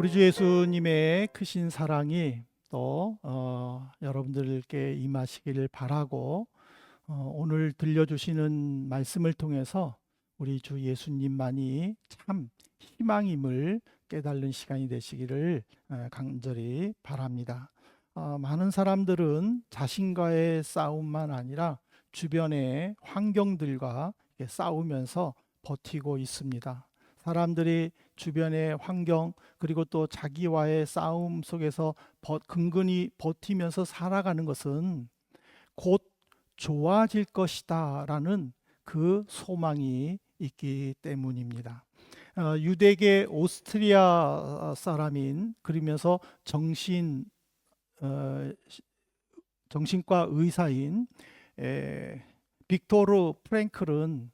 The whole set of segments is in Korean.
우리 주 예수님의 크신 사랑이 또 여러분들께 임하시기를 바라고, 오늘 들려주시는 말씀을 통해서 우리 주 예수님만이 참 희망임을 깨달는 시간이 되시기를 간절히 바랍니다. 많은 사람들은 자신과의 싸움만 아니라 주변의 환경들과 이렇게 싸우면서 버티고 있습니다. 사람들이 주변의 환경 그리고 또 자기와의 싸움 속에서 근근히 버티면서 살아가는 것은 곧 좋아질 것이다 라는 그 소망이 있기 때문입니다. 유대계 오스트리아 사람인, 그러면서 정신과 의사인 빅토르 프랭클은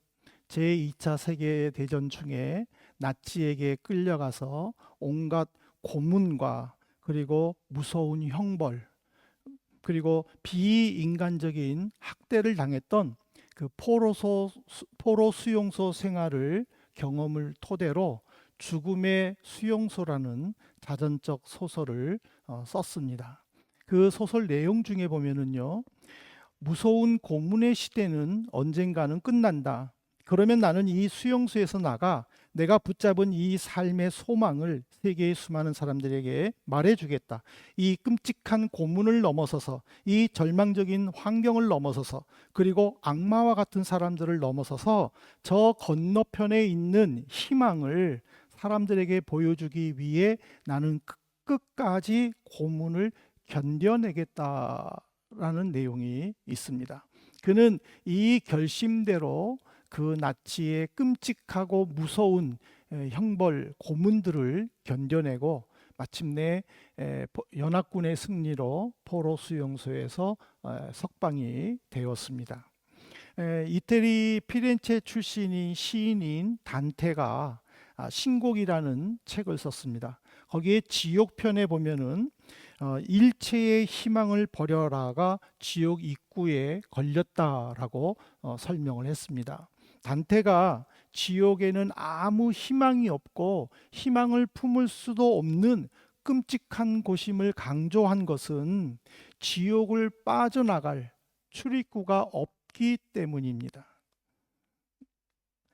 제2차 세계대전 중에 나치에게 끌려가서 온갖 고문과 그리고 무서운 형벌 그리고 비인간적인 학대를 당했던 그 포로 수용소 생활을 경험을 토대로 죽음의 수용소라는 자전적 소설을 썼습니다. 그 소설 내용 중에 보면은요, 무서운 고문의 시대는 언젠가는 끝난다. 그러면 나는 이 수용소에서 나가 내가 붙잡은 이 삶의 소망을 세계의 수많은 사람들에게 말해주겠다. 이 끔찍한 고문을 넘어서서, 이 절망적인 환경을 넘어서서, 그리고 악마와 같은 사람들을 넘어서서 저 건너편에 있는 희망을 사람들에게 보여주기 위해 나는 끝까지 고문을 견뎌내겠다라는 내용이 있습니다. 그는 이 결심대로 그 나치의 끔찍하고 무서운 형벌, 고문들을 견뎌내고 마침내 연합군의 승리로 포로 수용소에서 석방이 되었습니다. 이태리 피렌체 출신인 시인인 단테가 신곡이라는 책을 썼습니다. 거기에 지옥편에 보면은 일체의 희망을 버려라가 지옥 입구에 걸렸다라고 설명을 했습니다. 단테가 지옥에는 아무 희망이 없고 희망을 품을 수도 없는 끔찍한 곳임을 강조한 것은 지옥을 빠져나갈 출입구가 없기 때문입니다.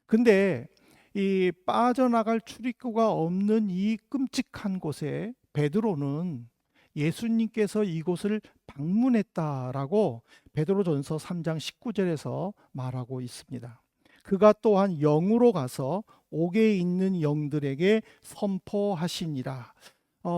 근데 이 빠져나갈 출입구가 없는 이 끔찍한 곳에 베드로는 예수님께서 이곳을 방문했다라고 베드로전서 3장 19절에서 말하고 있습니다. 그가 또한 영으로 가서 옥에 있는 영들에게 선포하시니라.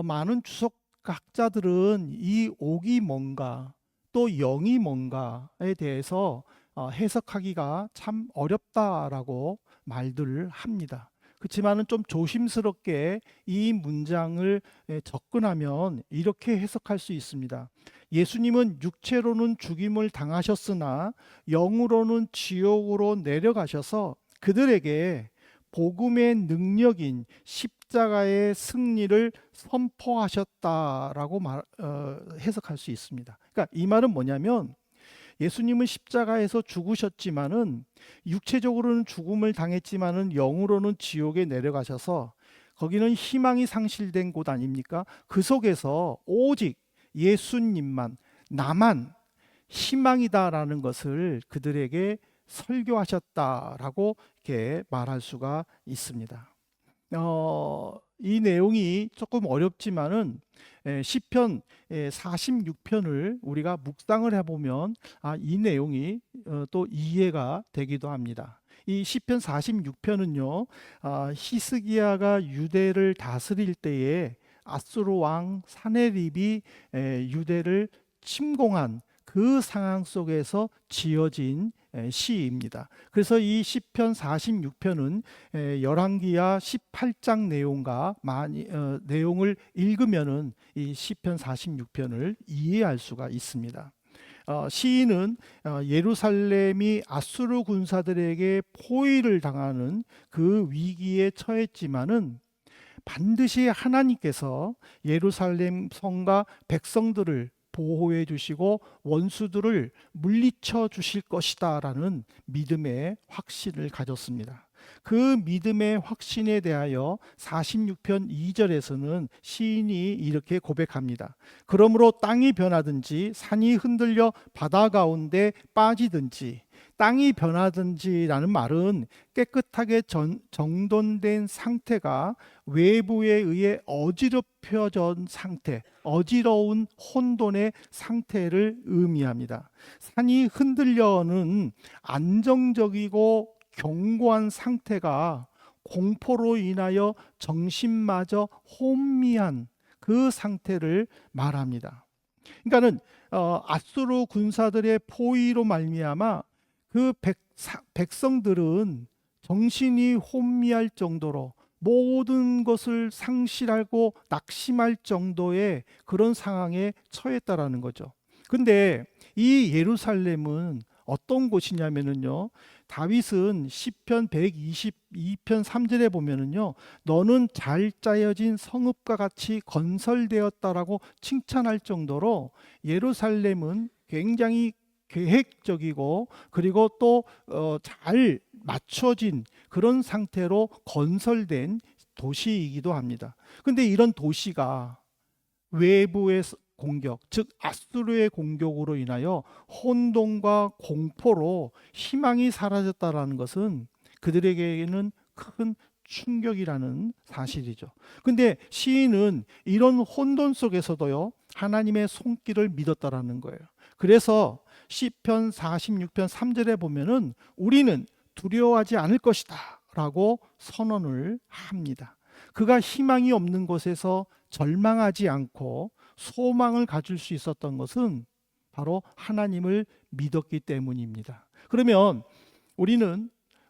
많은 주석학자들은 이 옥이 뭔가 또 영이 뭔가에 대해서 해석하기가 참 어렵다라고 말들을 합니다. 그렇지만은 좀 조심스럽게 이 문장을 접근하면 이렇게 해석할 수 있습니다. 예수님은 육체로는 죽임을 당하셨으나 영으로는 지옥으로 내려가셔서 그들에게 복음의 능력인 십자가의 승리를 선포하셨다라고 해석할 수 있습니다. 그러니까 이 말은 뭐냐면, 예수님은 십자가에서 죽으셨지만은 육체적으로는 죽음을 당했지만은 영으로는 지옥에 내려가셔서 거기는 희망이 상실된 곳 아닙니까? 그 속에서 오직 예수님만, 나만 희망이다라는 것을 그들에게 설교하셨다라고 이렇게 말할 수가 있습니다. 이 내용이 조금 어렵지만은 시편 46편을 우리가 묵상을 해보면 이 내용이 또 이해가 되기도 합니다. 이 시편 46편은요, 히스기야가 유대를 다스릴 때에 아수르 왕 사네립이 유대를 침공한 그 상황 속에서 지어진 시입니다. 그래서 이 시편 46편은 열왕기하 18장 내용과 내용을 읽으면은 이 시편 46편을 이해할 수가 있습니다. 시인은 예루살렘이 아수르 군사들에게 포위를 당하는 그 위기에 처했지만은 반드시 하나님께서 예루살렘 성과 백성들을 보호해 주시고 원수들을 물리쳐 주실 것이다라는 믿음의 확신을 가졌습니다. 그 믿음의 확신에 대하여 46편 2절에서는 시인이 이렇게 고백합니다. 그러므로 땅이 변하든지 산이 흔들려 바다 가운데 빠지든지, 땅이 변하든지라는 말은 깨끗하게 정돈된 상태가 외부에 의해 어지럽혀진 상태, 어지러운 혼돈의 상태를 의미합니다. 산이 흔들려는 안정적이고 견고한 상태가 공포로 인하여 정신마저 혼미한 그 상태를 말합니다. 그러니까는 아수르 군사들의 포위로 말미암아 그 백성들은 정신이 혼미할 정도로 모든 것을 상실하고 낙심할 정도의 그런 상황에 처했다라는 거죠. 근데 이 예루살렘은 어떤 곳이냐면요, 다윗은 시편 122편 3절에 보면은요, 너는 잘 짜여진 성읍과 같이 건설되었다라고 칭찬할 정도로 예루살렘은 굉장히 계획적이고, 그리고 또 잘 맞춰진 그런 상태로 건설된 도시이기도 합니다. 근데 이런 도시가 외부의 공격, 즉 아수르의 공격으로 인하여 혼돈과 공포로 희망이 사라졌다라는 것은 그들에게는 큰 충격이라는 사실이죠. 근데 시인은 이런 혼돈 속에서도요, 하나님의 손길을 믿었다라는 거예요. 그래서 시편 46편 3절에 보면은 우리는 두려워하지 않을 것이다 라고 선언을 합니다. 그가 희망이 없는 곳에서 절망하지 않고 소망을 가질 수 있었던 것은 바로 하나님을 믿었기 때문입니다. 그러면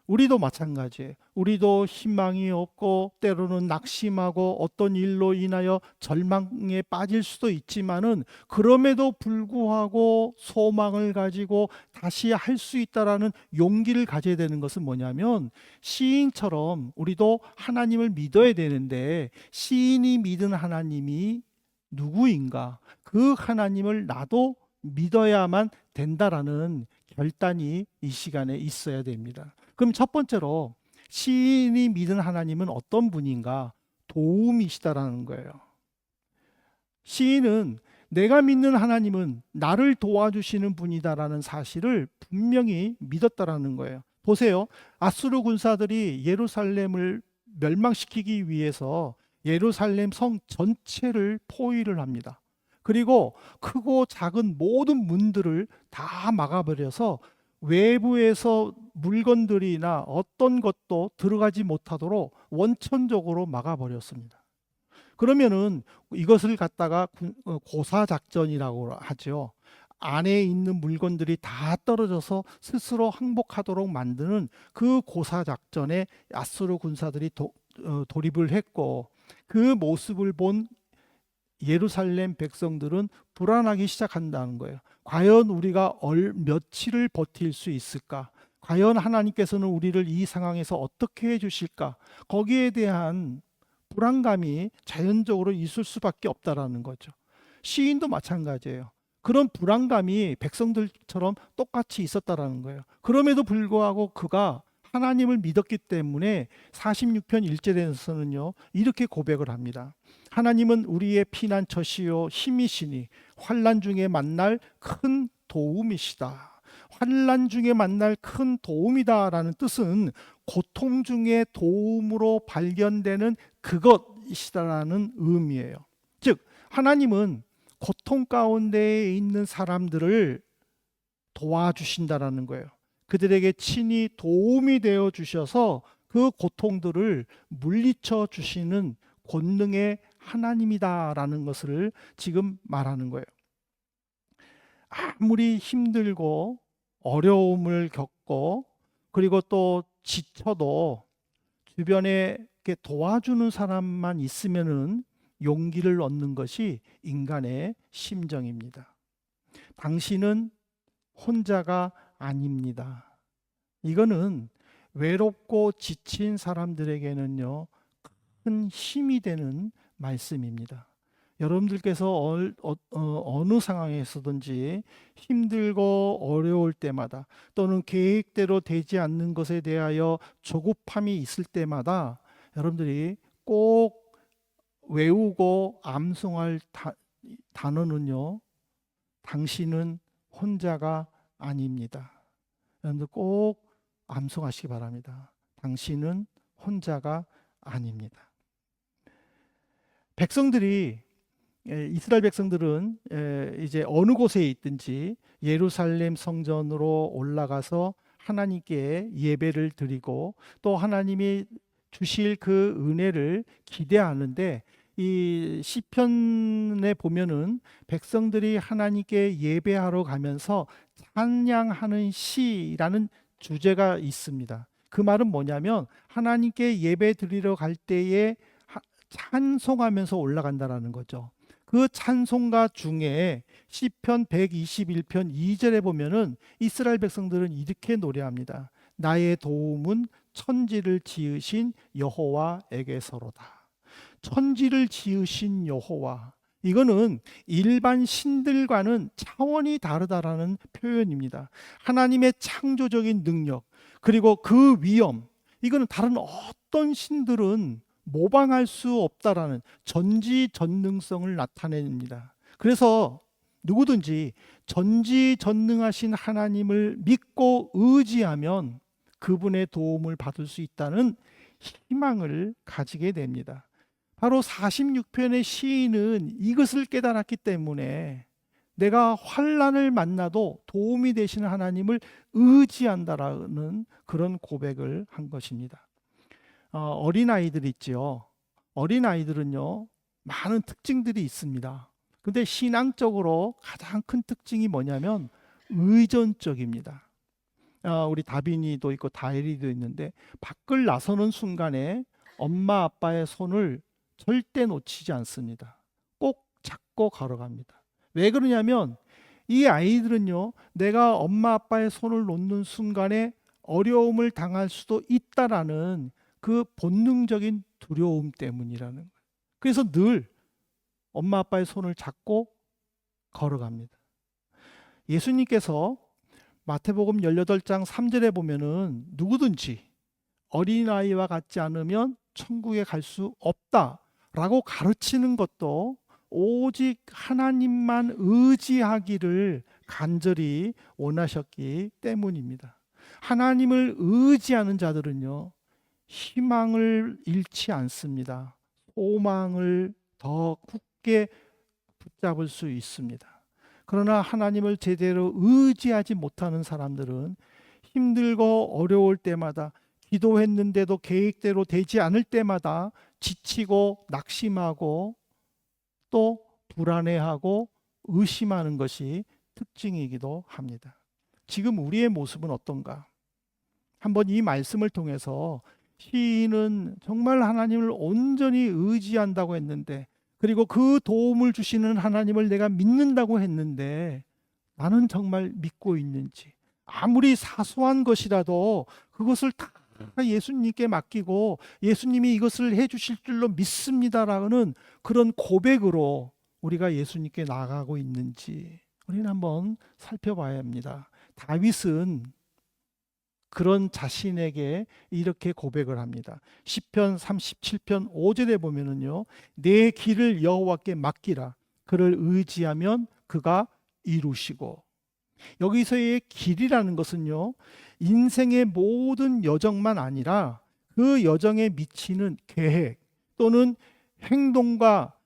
우리도 마찬가지예요. 우리도 희망이 없고 때로는 낙심하고 어떤 일로 인하여 절망에 빠질 수도 있지만은, 그럼에도 불구하고 소망을 가지고 다시 할 수 있다라는 용기를 가져야 되는 것은 뭐냐면, 시인처럼 우리도 하나님을 믿어야 되는데, 시인이 믿은 하나님이 누구인가? 그 하나님을 나도 믿어야만 된다라는 결단이 이 시간에 있어야 됩니다. 그럼 첫 번째로 시인이 믿은 하나님은 어떤 분인가? 도움이시다라는 거예요. 시인은 내가 믿는 하나님은 나를 도와주시는 분이다라는 사실을 분명히 믿었다라는 거예요. 보세요. 아수르 군사들이 예루살렘을 멸망시키기 위해서 예루살렘 성 전체를 포위를 합니다. 그리고 크고 작은 모든 문들을 다 막아버려서 외부에서 물건들이나 어떤 것도 들어가지 못하도록 원천적으로 막아버렸습니다. 그러면은 이것을 갖다가 고사작전이라고 하죠. 안에 있는 물건들이 다 떨어져서 스스로 항복하도록 만드는 그 고사작전에 아수르 군사들이 돌입을 했고, 그 모습을 본 예루살렘 백성들은 불안하기 시작한다는 거예요. 과연 우리가 며칠을 버틸 수 있을까? 과연 하나님께서는 우리를 이 상황에서 어떻게 해주실까? 거기에 대한 불안감이 자연적으로 있을 수밖에 없다라는 거죠. 시인도 마찬가지예요. 그런 불안감이 백성들처럼 똑같이 있었다라는 거예요. 그럼에도 불구하고 그가 하나님을 믿었기 때문에 46편 1절에서는요, 이렇게 고백을 합니다. 하나님은 우리의 피난처시요 힘이시니 환난 중에 만날 큰 도움이시다. 환난 중에 만날 큰 도움이다라는 뜻은 고통 중에 도움으로 발견되는 그것이다라는 의미예요. 즉 하나님은 고통 가운데에 있는 사람들을 도와주신다라는 거예요. 그들에게 친히 도움이 되어 주셔서 그 고통들을 물리쳐 주시는 권능의 하나님이다라는 것을 지금 말하는 거예요. 아무리 힘들고 어려움을 겪고 그리고 또 지쳐도 주변에 이렇게 도와주는 사람만 있으면은 용기를 얻는 것이 인간의 심정입니다. 당신은 혼자가 아닙니다. 이거는 외롭고 지친 사람들에게는요, 큰 힘이 되는 말씀입니다. 여러분들께서 어느 상황에서든지 힘들고 어려울 때마다 또는 계획대로 되지 않는 것에 대하여 조급함이 있을 때마다 여러분들이 꼭 외우고 암송할 단어는요, 당신은 혼자가 아닙니다. 여러분들 꼭 암송하시기 바랍니다. 당신은 혼자가 아닙니다. 백성들이 이스라엘 백성들은 이제 어느 곳에 있든지 예루살렘 성전으로 올라가서 하나님께 예배를 드리고 또 하나님이 주실 그 은혜를 기대하는데, 이 시편에 보면은 백성들이 하나님께 예배하러 가면서 찬양하는 시라는 주제가 있습니다. 그 말은 뭐냐면 하나님께 예배 드리러 갈 때에 찬송하면서 올라간다라는 거죠. 그 찬송가 중에 시편 121편 2절에 보면은 이스라엘 백성들은 이렇게 노래합니다. 나의 도움은 천지를 지으신 여호와에게서로다. 천지를 지으신 여호와, 이거는 일반 신들과는 차원이 다르다라는 표현입니다. 하나님의 창조적인 능력, 그리고 그 위엄, 이거는 다른 어떤 신들은 모방할 수 없다라는 전지전능성을 나타냅니다. 그래서 누구든지 전지전능하신 하나님을 믿고 의지하면 그분의 도움을 받을 수 있다는 희망을 가지게 됩니다. 바로 46편의 시인은 이것을 깨달았기 때문에 내가 환난을 만나도 도움이 되시는 하나님을 의지한다라는 그런 고백을 한 것입니다. 어린아이들 있죠. 어린아이들은요, 많은 특징들이 있습니다. 근데 신앙적으로 가장 큰 특징이 뭐냐면 의존적입니다. 우리 다빈이도 있고 다혜리도 있는데 밖을 나서는 순간에 엄마 아빠의 손을 절대 놓치지 않습니다. 꼭 잡고 걸어갑니다. 왜 그러냐면 이 아이들은요, 내가 엄마 아빠의 손을 놓는 순간에 어려움을 당할 수도 있다라는 그 본능적인 두려움 때문이라는 거예요. 그래서 늘 엄마 아빠의 손을 잡고 걸어갑니다. 예수님께서 마태복음 18장 3절에 보면은 누구든지 어린아이와 같지 않으면 천국에 갈 수 없다라고 가르치는 것도 오직 하나님만 의지하기를 간절히 원하셨기 때문입니다. 하나님을 의지하는 자들은요, 희망을 잃지 않습니다. 소망을 더 굳게 붙잡을 수 있습니다. 그러나 하나님을 제대로 의지하지 못하는 사람들은 힘들고 어려울 때마다, 기도했는데도 계획대로 되지 않을 때마다 지치고 낙심하고 또 불안해하고 의심하는 것이 특징이기도 합니다. 지금 우리의 모습은 어떤가? 한번 이 말씀을 통해서 시인은 정말 하나님을 온전히 의지한다고 했는데, 그리고 그 도움을 주시는 하나님을 내가 믿는다고 했는데 나는 정말 믿고 있는지, 아무리 사소한 것이라도 그것을 다 예수님께 맡기고 예수님이 이것을 해주실 줄로 믿습니다라는 그런 고백으로 우리가 예수님께 나아가고 있는지 우리는 한번 살펴봐야 합니다. 다윗은 그런 자신에게 이렇게 고백을 합니다. 시편 37편 5절에 보면은요, 내 길을 여호와께 맡기라. 그를 의지하면 그가 이루시고. 여기서의 길이라는 것은요, 인생의 모든 여정만 아니라 그 여정에 미치는 계획 또는 행동과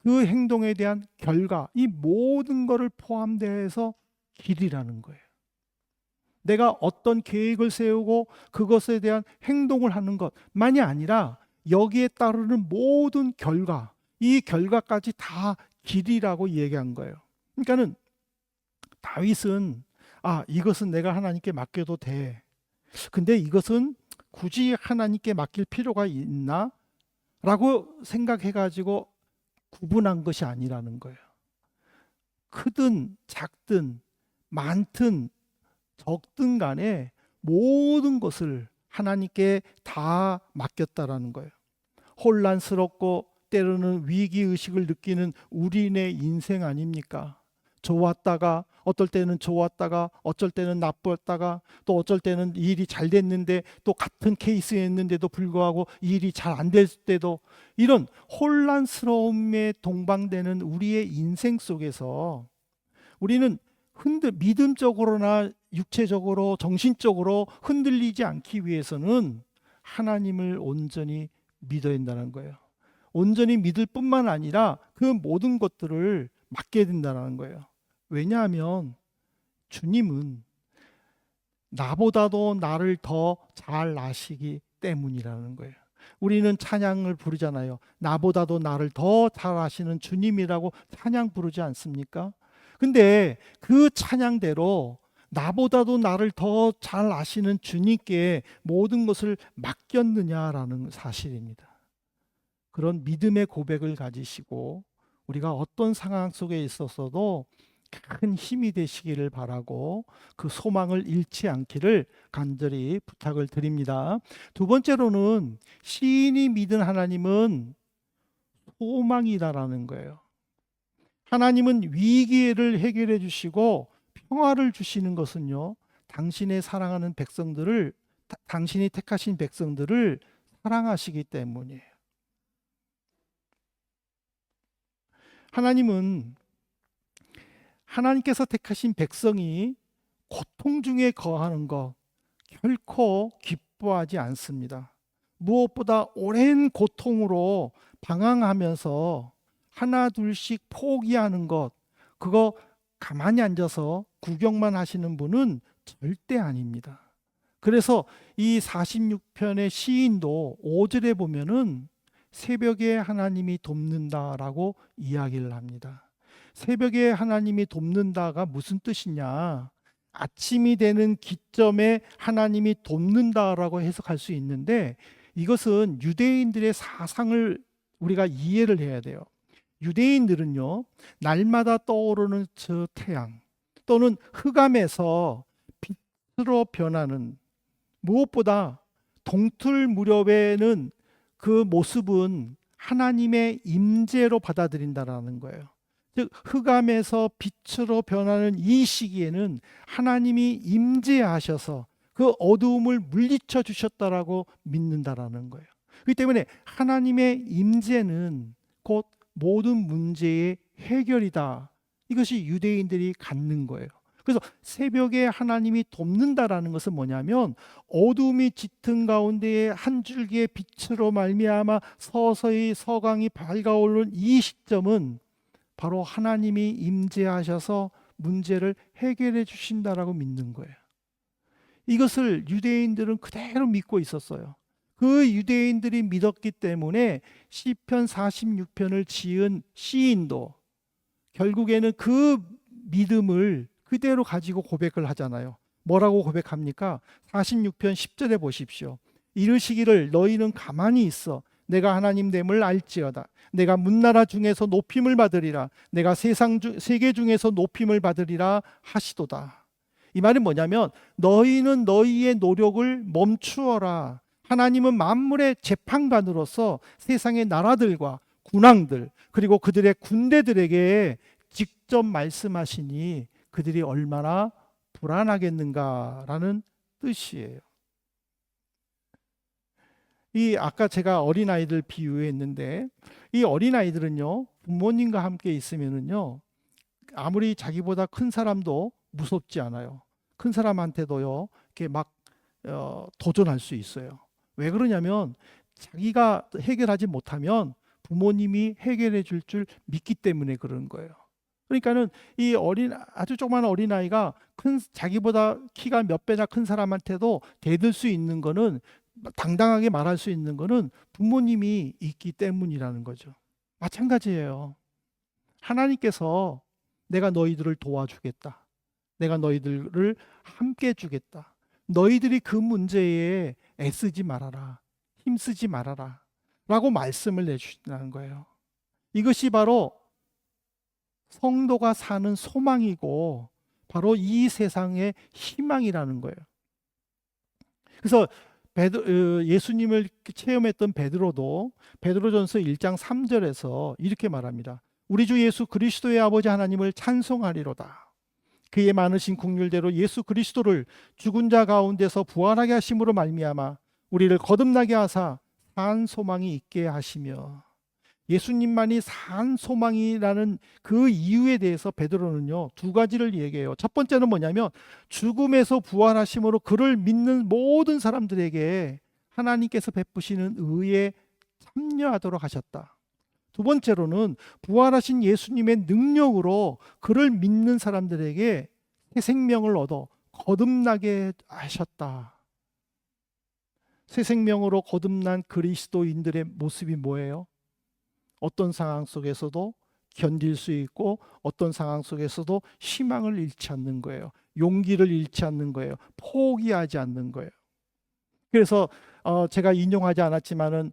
그 행동에 대한 결과, 이 모든 것을 포함되어서 길이라는 거예요. 내가 어떤 계획을 세우고 그것에 대한 행동을 하는 것만이 아니라 여기에 따르는 모든 결과, 이 결과까지 다 길이라고 얘기한 거예요. 그러니까는 다윗은 이것은 내가 하나님께 맡겨도 돼. 근데 이것은 굳이 하나님께 맡길 필요가 있나? 라고 생각해가지고 구분한 것이 아니라는 거예요. 크든 작든 많든 적든 간에 모든 것을 하나님께 다 맡겼다라는 거예요. 혼란스럽고 때로는 위기의식을 느끼는 우리네 인생 아닙니까? 좋았다가 어떨 때는 좋았다가 어쩔 때는 나빴다가 또 어쩔 때는 일이 잘 됐는데 또 같은 케이스였는데도 불구하고 일이 잘 안 될 때도 이런 혼란스러움에 동방되는 우리의 인생 속에서 우리는 믿음적으로나 육체적으로 정신적으로 흔들리지 않기 위해서는 하나님을 온전히 믿어야 된다는 거예요. 온전히 믿을 뿐만 아니라 그 모든 것들을 맡게 된다는 거예요. 왜냐하면 주님은 나보다도 나를 더 잘 아시기 때문이라는 거예요. 우리는 찬양을 부르잖아요. 나보다도 나를 더 잘 아시는 주님이라고 찬양 부르지 않습니까? 근데 그 찬양대로 나보다도 나를 더 잘 아시는 주님께 모든 것을 맡겼느냐라는 사실입니다. 그런 믿음의 고백을 가지시고 우리가 어떤 상황 속에 있었어도 큰 힘이 되시기를 바라고 그 소망을 잃지 않기를 간절히 부탁을 드립니다. 두 번째로는 시인이 믿은 하나님은 소망이다라는 거예요. 하나님은 위기를 해결해 주시고 평화를 주시는 것은요, 당신의 사랑하는 백성들을, 당신이 택하신 백성들을 사랑하시기 때문이에요. 하나님께서 택하신 백성이 고통 중에 거하는 것 결코 기뻐하지 않습니다. 무엇보다 오랜 고통으로 방황하면서 하나 둘씩 포기하는 것, 그거 가만히 앉아서 구경만 하시는 분은 절대 아닙니다. 그래서 이 46편의 시인도 5절에 보면은 새벽에 하나님이 돕는다라고 이야기를 합니다. 새벽에 하나님이 돕는다가 무슨 뜻이냐? 아침이 되는 기점에 하나님이 돕는다라고 해석할 수 있는데, 이것은 유대인들의 사상을 우리가 이해를 해야 돼요. 유대인들은요, 날마다 떠오르는 저 태양 또는 흑암에서 빛으로 변하는, 무엇보다 동틀 무렵에는 그 모습은 하나님의 임재로 받아들인다라는 거예요. 즉 흑암에서 빛으로 변하는 이 시기에는 하나님이 임재하셔서 그 어두움을 물리쳐 주셨다라고 믿는다라는 거예요. 그렇기 때문에 하나님의 임재는 곧 모든 문제의 해결이다. 이것이 유대인들이 갖는 거예요. 그래서 새벽에 하나님이 돕는다라는 것은 뭐냐면 어둠이 짙은 가운데에 한 줄기의 빛으로 말미암아 서서히 서강이 밝아오르는 이 시점은 바로 하나님이 임재하셔서 문제를 해결해 주신다라고 믿는 거예요. 이것을 유대인들은 그대로 믿고 있었어요. 그 유대인들이 믿었기 때문에 시편 46편을 지은 시인도 결국에는 그 믿음을 그대로 가지고 고백을 하잖아요. 뭐라고 고백합니까? 46편 10절에 보십시오. 이르시기를 너희는 가만히 있어 내가 하나님 됨을 알지어다. 내가 문나라 중에서 높임을 받으리라. 내가 세계 중에서 높임을 받으리라 하시도다. 이 말은 뭐냐면 너희는 너희의 노력을 멈추어라. 하나님은 만물의 재판관으로서 세상의 나라들과 군왕들 그리고 그들의 군대들에게 직접 말씀하시니 그들이 얼마나 불안하겠는가라는 뜻이에요. 이 아까 제가 어린아이들 비유했는데 이 어린아이들은요 부모님과 함께 있으면은요 아무리 자기보다 큰 사람도 무섭지 않아요. 큰 사람한테도요 이렇게 막 도전할 수 있어요. 왜 그러냐면 자기가 해결하지 못하면 부모님이 해결해 줄 줄 믿기 때문에 그런 거예요. 그러니까는 이 아주 조그마한 어린아이가 자기보다 키가 몇 배나 큰 사람한테도 대들 수 있는 거는, 당당하게 말할 수 있는 거는 부모님이 있기 때문이라는 거죠. 마찬가지예요. 하나님께서 내가 너희들을 도와주겠다. 내가 너희들을 함께 주겠다. 너희들이 그 문제에 애쓰지 말아라. 힘쓰지 말아라. 라고 말씀을 내주신다는 거예요. 이것이 바로 성도가 사는 소망이고 바로 이 세상의 희망이라는 거예요. 그래서 예수님을 체험했던 베드로도 베드로전서 1장 3절에서 이렇게 말합니다. 우리 주 예수 그리스도의 아버지 하나님을 찬송하리로다. 그의 많으신 긍휼대로 예수 그리스도를 죽은 자 가운데서 부활하게 하심으로 말미암아 우리를 거듭나게 하사 산 소망이 있게 하시며, 예수님만이 산 소망이라는 그 이유에 대해서 베드로는요 두 가지를 얘기해요. 첫 번째는 뭐냐면 죽음에서 부활하심으로 그를 믿는 모든 사람들에게 하나님께서 베푸시는 의에 참여하도록 하셨다. 두 번째로는 부활하신 예수님의 능력으로 그를 믿는 사람들에게 새 생명을 얻어 거듭나게 하셨다. 새 생명으로 거듭난 그리스도인들의 모습이 뭐예요? 어떤 상황 속에서도 견딜 수 있고 어떤 상황 속에서도 희망을 잃지 않는 거예요. 용기를 잃지 않는 거예요. 포기하지 않는 거예요. 그래서 제가 인용하지 않았지만은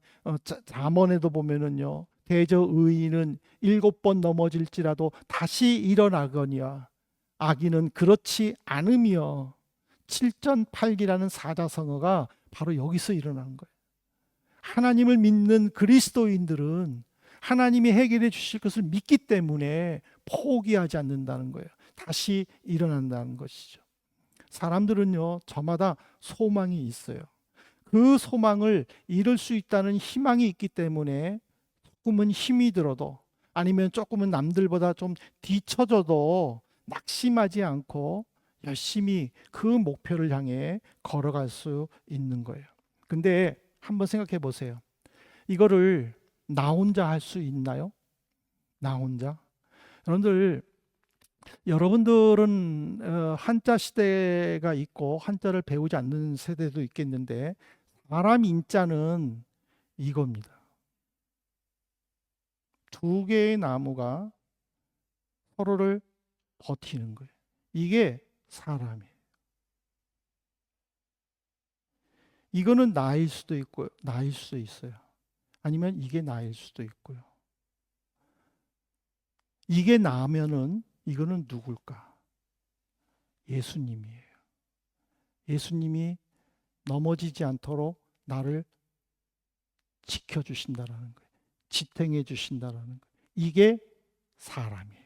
잠언에도 보면은요, 대저 의인은 7번 넘어질지라도 다시 일어나거니와 악인은 그렇지 않으며 7전8기라는 사자성어가 바로 여기서 일어나는 거예요. 하나님을 믿는 그리스도인들은 하나님이 해결해 주실 것을 믿기 때문에 포기하지 않는다는 거예요. 다시 일어난다는 것이죠. 사람들은요, 저마다 소망이 있어요. 그 소망을 이룰 수 있다는 희망이 있기 때문에 조금은 힘이 들어도 아니면 조금은 남들보다 좀 뒤처져도 낙심하지 않고 열심히 그 목표를 향해 걸어갈 수 있는 거예요. 근데 한번 생각해 보세요. 이거를 나 혼자 할 수 있나요? 나 혼자? 여러분들은 한자 시대가 있고 한자를 배우지 않는 세대도 있겠는데, 사람 인자는 이겁니다. 두 개의 나무가 서로를 버티는 거예요. 이게 사람이에요. 이거는 나일 수도 있고요, 나일 수도 있어요. 아니면 이게 나일 수도 있고요. 이게 나면은 이거는 누굴까? 예수님이에요. 예수님이 넘어지지 않도록 나를 지켜주신다라는 거예요. 지탱해 주신다라는 거예요. 이게 사람이에요.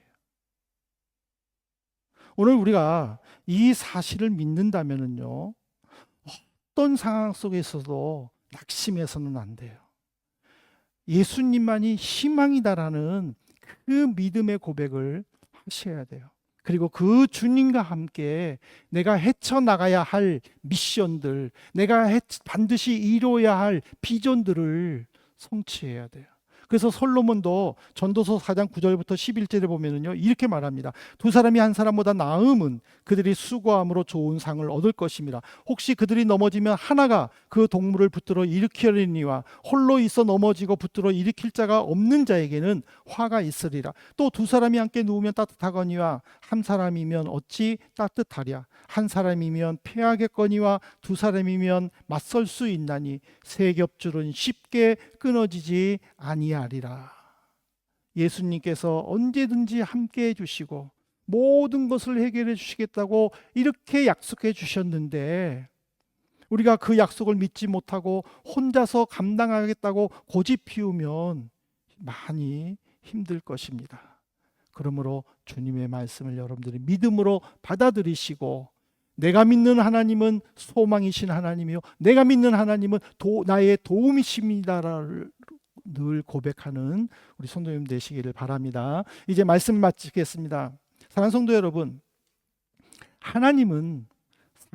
오늘 우리가 이 사실을 믿는다면은요, 어떤 상황 속에서도 낙심해서는 안 돼요. 예수님만이 희망이다라는 그 믿음의 고백을 하셔야 돼요. 그리고 그 주님과 함께 내가 헤쳐나가야 할 미션들, 내가 반드시 이루어야 할 비전들을 성취해야 돼요. 그래서 솔로몬도 전도서 4장 9절부터 11절에 보면은요, 이렇게 말합니다. 두 사람이 한 사람보다 나음은 그들이 수고함으로 좋은 상을 얻을 것입니다. 혹시 그들이 넘어지면 하나가 그 동물을 붙들어 일으키려니와 홀로 있어 넘어지고 붙들어 일으킬 자가 없는 자에게는 화가 있으리라. 또 두 사람이 함께 누우면 따뜻하거니와 한 사람이면 어찌 따뜻하랴. 한 사람이면 패하겠거니와 두 사람이면 맞설 수 있나니 세 겹줄은 쉽게 끊어지지 아니하리라. 예수님께서 언제든지 함께 해주시고 모든 것을 해결해 주시겠다고 이렇게 약속해 주셨는데, 우리가 그 약속을 믿지 못하고 혼자서 감당하겠다고 고집 피우면 많이 힘들 것입니다. 그러므로 주님의 말씀을 여러분들이 믿음으로 받아들이시고, 내가 믿는 하나님은 소망이신 하나님이요 내가 믿는 하나님은 나의 도움이십니다를 늘 고백하는 우리 성도님 되시기를 바랍니다. 이제 말씀 마치겠습니다. 사랑하는 성도 여러분, 하나님은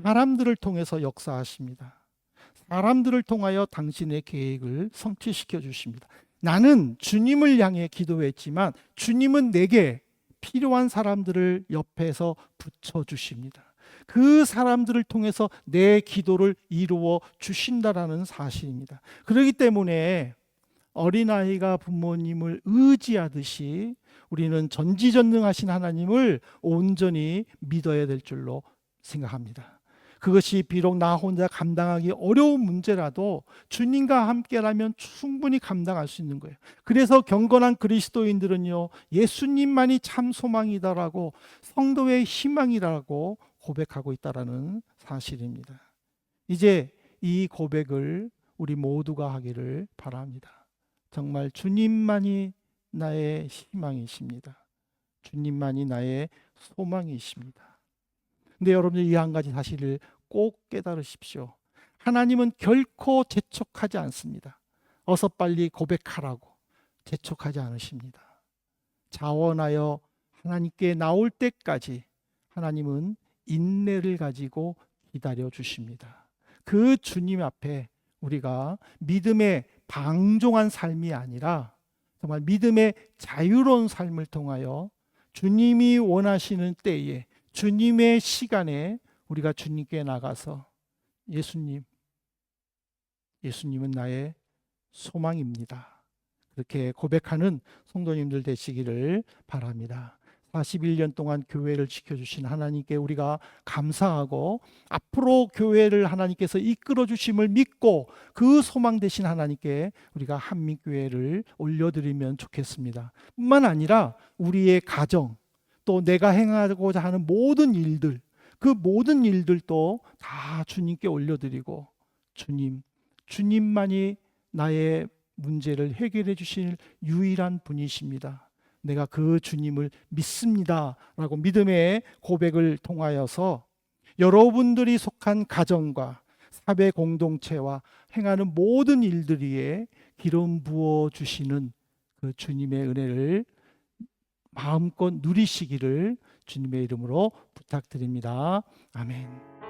사람들을 통해서 역사하십니다. 사람들을 통하여 당신의 계획을 성취시켜 주십니다. 나는 주님을 향해 기도했지만 주님은 내게 필요한 사람들을 옆에서 붙여주십니다. 그 사람들을 통해서 내 기도를 이루어 주신다라는 사실입니다. 그렇기 때문에 어린아이가 부모님을 의지하듯이 우리는 전지전능하신 하나님을 온전히 믿어야 될 줄로 생각합니다. 그것이 비록 나 혼자 감당하기 어려운 문제라도 주님과 함께라면 충분히 감당할 수 있는 거예요. 그래서 경건한 그리스도인들은요, 예수님만이 참 소망이다라고, 성도의 희망이라고 고백하고 있다라는 사실입니다. 이제 이 고백을 우리 모두가 하기를 바랍니다. 정말 주님만이 나의 희망이십니다. 주님만이 나의 소망이십니다. 근데 여러분들 이 한 가지 사실을 꼭 깨달으십시오. 하나님은 결코 재촉하지 않습니다. 어서 빨리 고백하라고 재촉하지 않으십니다. 자원하여 하나님께 나올 때까지 하나님은 인내를 가지고 기다려 주십니다. 그 주님 앞에 우리가 믿음의 방종한 삶이 아니라 정말 믿음의 자유로운 삶을 통하여 주님이 원하시는 때에 주님의 시간에 우리가 주님께 나가서 예수님은 나의 소망입니다. 그렇게 고백하는 성도님들 되시기를 바랍니다. 41년 동안 교회를 지켜주신 하나님께 우리가 감사하고 앞으로 교회를 하나님께서 이끌어 주심을 믿고 그 소망 되신 하나님께 우리가 한민교회를 올려드리면 좋겠습니다. 뿐만 아니라 우리의 가정, 또 내가 행하고자 하는 모든 일들, 그 모든 일들도 다 주님께 올려드리고 주님만이 나의 문제를 해결해 주실 유일한 분이십니다. 내가 그 주님을 믿습니다 라고 믿음의 고백을 통하여서 여러분들이 속한 가정과 사회 공동체와 행하는 모든 일들이에 기름 부어 주시는 그 주님의 은혜를 마음껏 누리시기를 주님의 이름으로 부탁드립니다. 아멘.